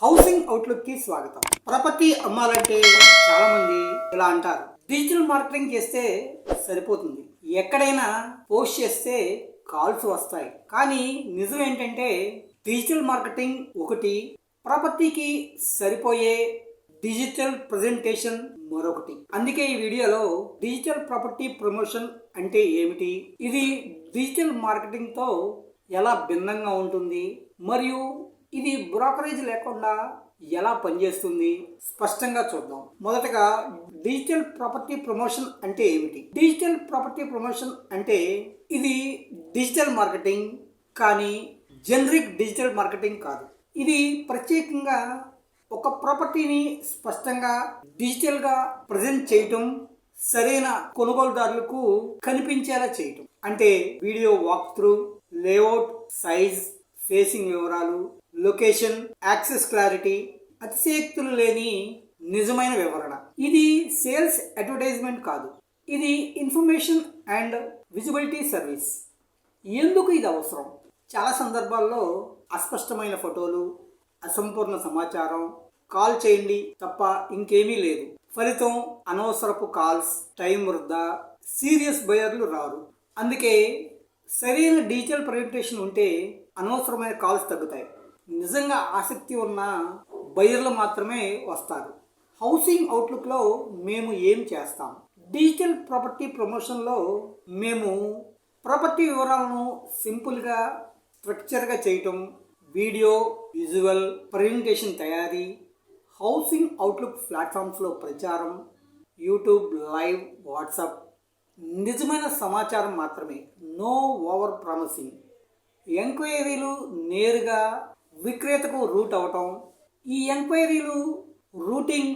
Housing outlook కి స్వాగతం. Property అమ్మాలంటే చాలా మంది ఇలా అంటారు, డిజిటల్ మార్కెటింగ్ చేస్తే సరిపోతుంది, ఎక్కడైనా పోస్ట్ చేస్తే కాల్స్ వస్తాయి. కానీ నిజం ఏంటంటే డిజిటల్ మార్కెటింగ్ ఒకటి, ప్రాపర్టీకి సరిపోయే డిజిటల్ ప్రజెంటేషన్ మరొకటి. అందుకే ఈ వీడియోలో డిజిటల్ ప్రాపర్టీ ప్రమోషన్ అంటే ఏమిటి, ఇది డిజిటల్ మార్కెటింగ్ తో ఎలా భిన్నంగా ఉంటుంది, మరియు ఇది బ్రోకరేజ్ లేకుండా ఎలా పనిచేస్తుంది స్పష్టంగా చూద్దాం. మొదటగా డిజిటల్ ప్రాపర్టీ ప్రమోషన్ అంటే ఏమిటి? డిజిటల్ ప్రాపర్టీ ప్రమోషన్ అంటే ఇది డిజిటల్ మార్కెటింగ్, కానీ జనరిక్ డిజిటల్ మార్కెటింగ్ కాదు. ఇది ప్రత్యేకంగా ఒక ప్రాపర్టీని స్పష్టంగా డిజిటల్ గా ప్రజెంట్ చేయటం, సరైన కొనుగోలుదారులకు కనిపించేలా చేయటం. అంటే video walk through, layout, size, facing వివరాలు, లొకేషన్, యాక్సెస్ క్లారిటీ, అతిశయోక్తులు లేని నిజమైన వివరణ. ఇది సేల్స్ అడ్వర్టైజ్మెంట్ కాదు, ఇది ఇన్ఫర్మేషన్ అండ్ విజిబిలిటీ సర్వీస్. ఎందుకు ఇది అవసరం? చాలా సందర్భాల్లో అస్పష్టమైన ఫోటోలు, అసంపూర్ణ సమాచారం, కాల్ చేయండి తప్ప ఇంకేమీ లేదు. ఫలితం అనవసరపు కాల్స్, టైం వృధా, సీరియస్ బయర్లు రారు. అందుకే సరైన డిజిటల్ ప్రజెంటేషన్ ఉంటే అనవసరమైన కాల్స్ తగ్గుతాయి. నిజంగా ఆసక్తి ఉన్న బయర్లు మాత్రమే వస్తారు. హౌసింగ్ అవుట్లుక్లో మేము ఏం చేస్తాం? డిజిటల్ ప్రాపర్టీ ప్రమోషన్లో మేము ప్రాపర్టీ వివరాలను సింపుల్గా, స్ట్రక్చర్గా చేయటం, వీడియో, విజువల్ ప్రజెంటేషన్ తయారీ, హౌసింగ్ అవుట్లుక్ ప్లాట్ఫామ్స్లో ప్రచారం, యూట్యూబ్ లైవ్, వాట్సాప్, నిజమైన సమాచారం మాత్రమే, నో ఓవర్ ప్రామిసింగ్. ఎంక్వైరీలు నేరుగా విక్రేతకు రూట్ అవటం. ఈ ఎంక్వైరీలు రూటింగ్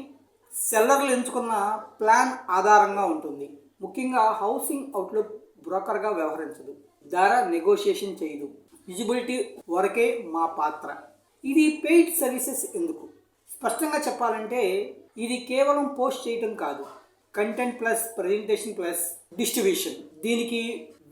సెల్లర్లు ఎంచుకున్న ప్లాన్ ఆధారంగా ఉంటుంది. ముఖ్యంగా హౌసింగ్ అవుట్లుక్ బ్రోకర్గా వ్యవహరించదు, ధర నెగోషియేషన్ చేయదు, విజిబిలిటీ వరకే మా పాత్ర. ఇది పెయిడ్ సర్వీసెస్. ఎందుకు? స్పష్టంగా చెప్పాలంటే ఇది కేవలం పోస్ట్ చేయటం కాదు, content plus presentation plus distribution. దీనికి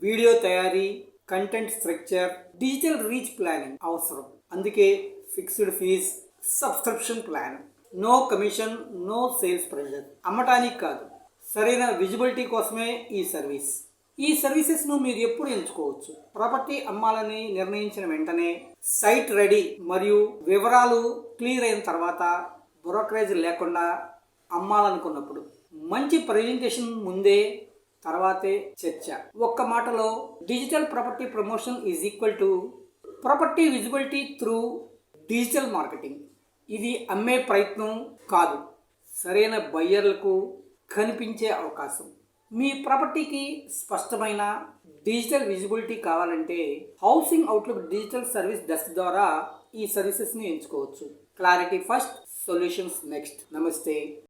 వీడియో తయారీ, content structure, digital reach planning అవసరం. అందుకే fixed fees, subscription plan, no commission, no sales pressure. అమ్మటానికి కాదు, సరైన విజిబిలిటీ కోసమే ఈ సర్వీస్. ఈ సర్వీసెస్ను మీరు ఎప్పుడు ఎంచుకోవచ్చు? ప్రాపర్టీ అమ్మాలని నిర్ణయించిన వెంటనే, సైట్ రెడీ మరియు వివరాలు క్లియర్ అయిన తర్వాత, బ్రోకరేజ్ లేకుండా అమ్మాలనుకున్నప్పుడు, మంచి ప్రజెంటేషన్ ముందే, తర్వాతే చర్చ. ఒక్క మాటలో digital property promotion is equal to property visibility through digital marketing. ఇది అమ్మే ప్రయత్నం కాదు, సరైన బయ్యర్లకు కనిపించే అవకాశం. మీ ప్రాపర్టీకి స్పష్టమైన డిజిటల్ విజిబిలిటీ కావాలంటే housing outlook digital service desk ద్వారా ఈ సర్వీసెస్ని ఎంచుకోవచ్చు. Clarity first, solutions next. నమస్తే.